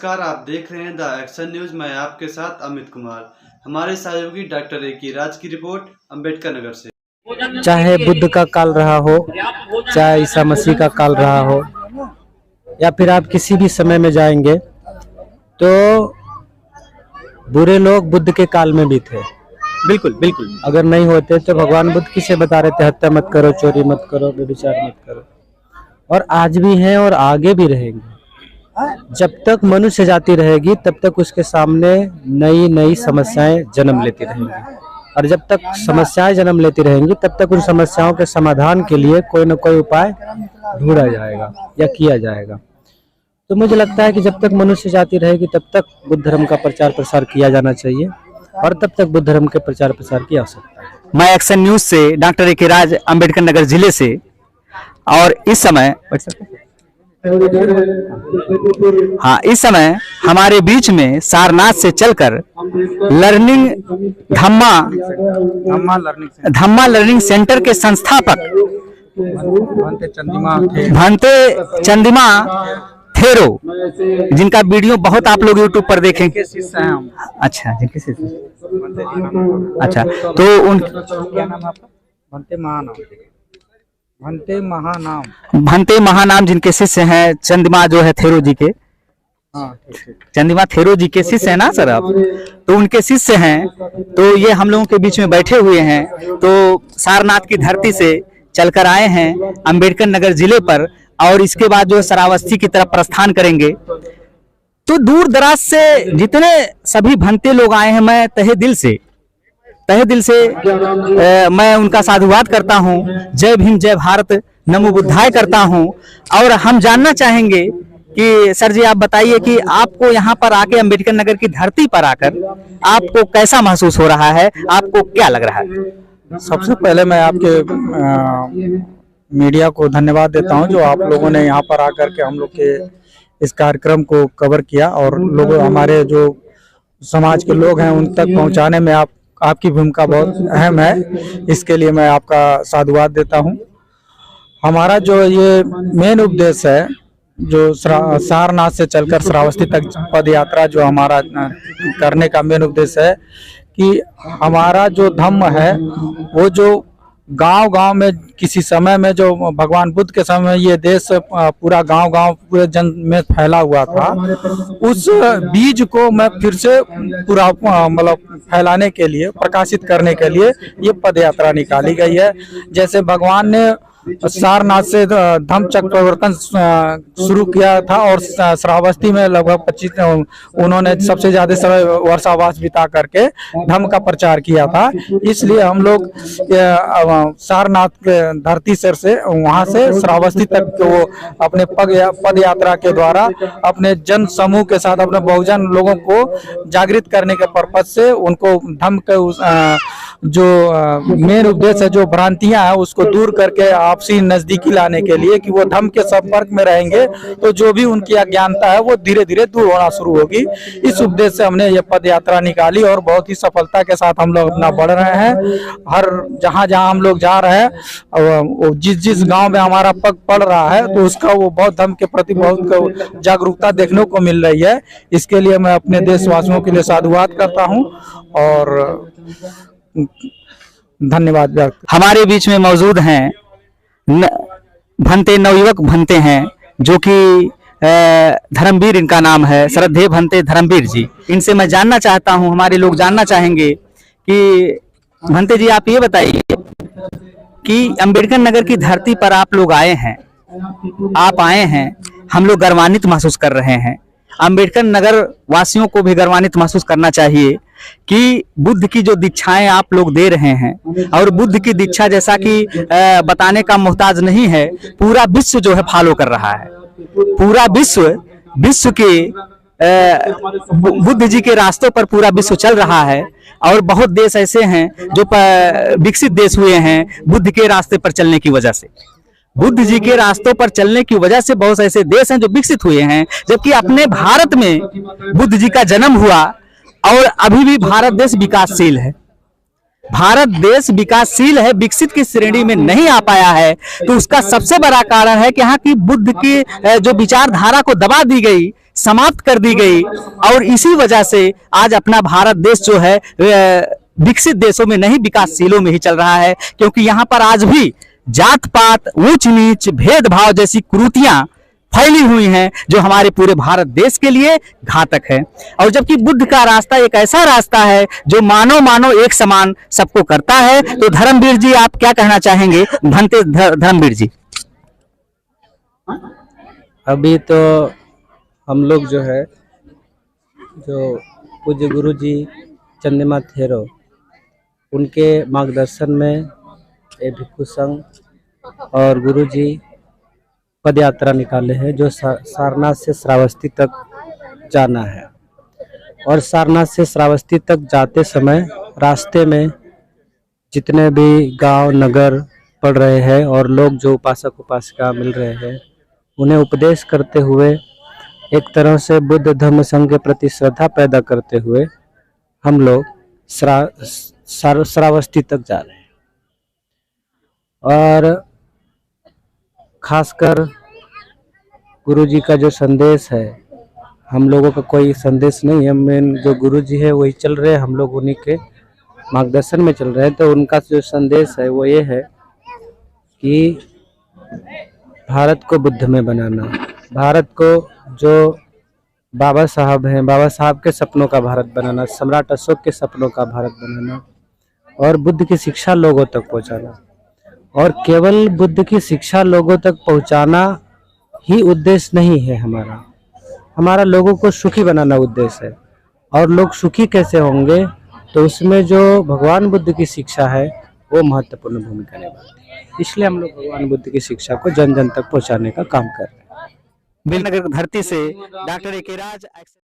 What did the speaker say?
नमस्कार, आप देख रहे हैं द एक्शन न्यूज। मैं आपके साथ अमित कुमार। हमारे सहयोगी डॉक्टर ए.के. राज की रिपोर्ट अंबेडकर नगर से। चाहे बुद्ध का काल रहा हो, चाहे ईसा मसीह का काल रहा हो, या फिर आप किसी भी समय में जाएंगे तो बुरे लोग बुद्ध के काल में भी थे। बिल्कुल बिल्कुल। अगर नहीं होते तो भगवान बुद्ध किसे बता रहे थे हत्या मत करो, चोरी मत करो, व्यभिचार मत करो। और आज भी हैं और आगे भी रहेंगे। जब तक मनुष्य जाति रहेगी तब तक उसके सामने नई नई समस्याएं जन्म लेती रहेंगी, और जब तक समस्याएं जन्म लेती रहेंगी तब तक उन समस्याओं के समाधान के लिए कोई न कोई उपाय ढूंढा जाएगा या किया जाएगा। तो मुझे लगता है कि जब तक मनुष्य जाति रहेगी तब तक बुद्ध धर्म का प्रचार प्रसार किया जाना चाहिए, और तब तक बुद्ध धर्म के प्रचार प्रसार की आवश्यकता है। मैं एक्शन न्यूज से डॉक्टर ए.के. राज, अंबेडकर नगर जिले से। और इस समय इस समय हमारे बीच में सारनाथ से चलकर धम्मा लर्निंग सेंटर के संस्थापक भंते चंदिमा थेरो, जिनका वीडियो बहुत आप लोग यूट्यूब पर देखेंगे। अच्छा, जिनके शिष्य। अच्छा, तो उन क्या नाम आपका? भंते महानाम जिनके शिष्य हैं, चंदिमा जो है थेरो जी के। चंदिमा थेरो जी के शिष्य है ना सर आप? तो उनके शिष्य हैं, तो ये हम लोगों के बीच में बैठे हुए हैं। तो सारनाथ की धरती से चलकर आए हैं अंबेडकर नगर जिले पर, और इसके बाद जो श्रावस्ती की तरफ प्रस्थान करेंगे। तो दूर दराज से जितने सभी भंते लोग आए हैं, मैं तहे दिल से मैं उनका साधुवाद करता हूं। जय भीम, जय भारत, नमो बुद्धाय करता हूं। और हम जानना चाहेंगे कि सर जी आप बताइए कि आपको यहाँ पर आके अंबेडकर नगर की धरती पर आकर आपको कैसा महसूस हो रहा है, आपको क्या लग रहा है? सबसे पहले मैं आपके मीडिया को धन्यवाद देता हूं, जो आप लोगों ने यहाँ पर आकर के हम लोग के इस कार्यक्रम को कवर किया, और लोगों हमारे जो समाज के लोग हैं उन तक पहुँचाने में आपकी भूमिका बहुत अहम है। इसके लिए मैं आपका साधुवाद देता हूं। हमारा जो ये मेन उपदेश है, जो सारनाथ से चलकर श्रावस्ती तक पद यात्रा जो हमारा करने का मेन उद्देश्य है, कि हमारा जो धम्म है वो जो गांव-गांव में किसी समय में जो भगवान बुद्ध के समय में ये देश पूरा गांव-गांव पूरे जन में फैला हुआ था, उस बीज को मैं फिर से पूरा मतलब फैलाने के लिए, प्रकाशित करने के लिए ये पद यात्रा निकाली गई है। जैसे भगवान ने सारनाथ से धम्म चक्र प्रवर्तन शुरू किया था, और श्रावस्ती में लगभग 25 उन्होंने सबसे ज्यादा समय वर्षावास बिता करके धम्म का प्रचार किया था। इसलिए हम लोग सारनाथ के धरती सर से वहां से श्रावस्ती तक वो अपने पद यात्रा के द्वारा अपने जन समूह के साथ अपने बहुजन लोगों को जागृत करने के पर्पज से उनको धम्म के जो मेन उद्देश्य है, जो भ्रांतियां हैं उसको दूर करके आपसी नजदीकी लाने के लिए, कि वो धम्म के संपर्क में रहेंगे तो जो भी उनकी अज्ञानता है वो धीरे धीरे दूर होना शुरू होगी। इस उद्देश्य से हमने ये पद यात्रा निकाली, और बहुत ही सफलता के साथ हम लोग अपना बढ़ रहे हैं। हर जहां हम लोग जा रहे हैं, जिस गांव में हमारा पग पड़ रहा है, तो उसका वो बहुत धम्म के प्रति बहुत जागरूकता देखने को मिल रही है। इसके लिए मैं अपने देशवासियों के लिए साधुवाद करता हूँ और धन्यवाद। हमारे बीच में मौजूद हैं भंते, नवयुवक भंते हैं, जो कि धर्मवीर इनका नाम है, श्रद्धेय भंते धर्मवीर जी। इनसे मैं जानना चाहता हूं, हमारे लोग जानना चाहेंगे कि भंते जी आप ये बताइए कि अंबेडकर नगर की धरती पर आप लोग आए हैं, हम लोग गर्वान्वित महसूस कर रहे हैं। अंबेडकर नगर वासियों को भी गर्वान्वित महसूस करना चाहिए कि बुद्ध की जो दीक्षाएं आप लोग दे रहे हैं, और बुद्ध की दीक्षा जैसा कि बताने का मोहताज नहीं है, पूरा विश्व जो है फॉलो कर रहा है। पूरा विश्व के बुद्ध जी के रास्तों पर पूरा विश्व चल रहा है, और बहुत देश ऐसे हैं जो विकसित देश हुए हैं बुद्ध के रास्ते पर चलने की वजह से। बुद्ध जी के रास्तों पर चलने की वजह से बहुत ऐसे देश हैं जो विकसित हुए हैं, जबकि अपने भारत में बुद्ध जी का जन्म हुआ, और अभी भी भारत देश विकासशील है। भारत देश विकासशील है, विकसित की श्रेणी में नहीं आ पाया है, तो उसका सबसे बड़ा कारण है कि यहाँ की बुद्ध की जो विचारधारा को दबा दी गई समाप्त कर दी गई और इसी वजह से आज अपना भारत देश जो है विकसित देशों में नहीं विकासशीलों में ही चल रहा है, क्योंकि यहाँ पर आज भी जात पात, ऊंच नीच, भेदभाव जैसी कुरीतियां फैली हुई हैं जो हमारे पूरे भारत देश के लिए घातक है। और जबकि बुद्ध का रास्ता एक ऐसा रास्ता है जो मानव मानव एक समान सबको करता है। तो धर्मवीर जी, आप क्या कहना चाहेंगे? भंते धर्मवीर जी। अभी तो हम लोग जो है, जो पूज्य गुरु जी चंदिमा थेरो, उनके मार्गदर्शन में ये भिक्षु संघ और गुरु जी पद यात्रा निकाले हैं जो सारनाथ से श्रावस्ती तक जाना है। और सारनाथ से श्रावस्ती तक जाते समय रास्ते में जितने भी गांव नगर पड़ रहे हैं और लोग जो उपासक उपासिका मिल रहे हैं, उन्हें उपदेश करते हुए एक तरह से बुद्ध धर्म संघ के प्रति श्रद्धा पैदा करते हुए हम लोग श्रावस्ती तक जा रहे हैं। और खासकर गुरु जी का जो संदेश है, हम लोगों का कोई संदेश नहीं है, मेन जो गुरु जी है वही चल रहे हैं, हम लोग उन्हीं के मार्गदर्शन में चल रहे हैं। तो उनका जो संदेश है वो ये है कि भारत को बुद्ध में बनाना, भारत को जो बाबा साहब हैं, बाबा साहब के सपनों का भारत बनाना, सम्राट अशोक के सपनों का भारत बनाना और बुद्ध की शिक्षा लोगों तक पहुंचाना। और केवल बुद्ध की शिक्षा लोगों तक पहुंचाना ही उद्देश्य नहीं है हमारा लोगों को सुखी बनाना उद्देश्य है। और लोग सुखी कैसे होंगे, तो उसमें जो भगवान बुद्ध की शिक्षा है वो महत्वपूर्ण भूमिका निभाती है। इसलिए हम लोग भगवान बुद्ध की शिक्षा को जन जन तक पहुंचाने का काम कर रहे हैं। बिलनगर धरती से डॉक्टर ए के राज।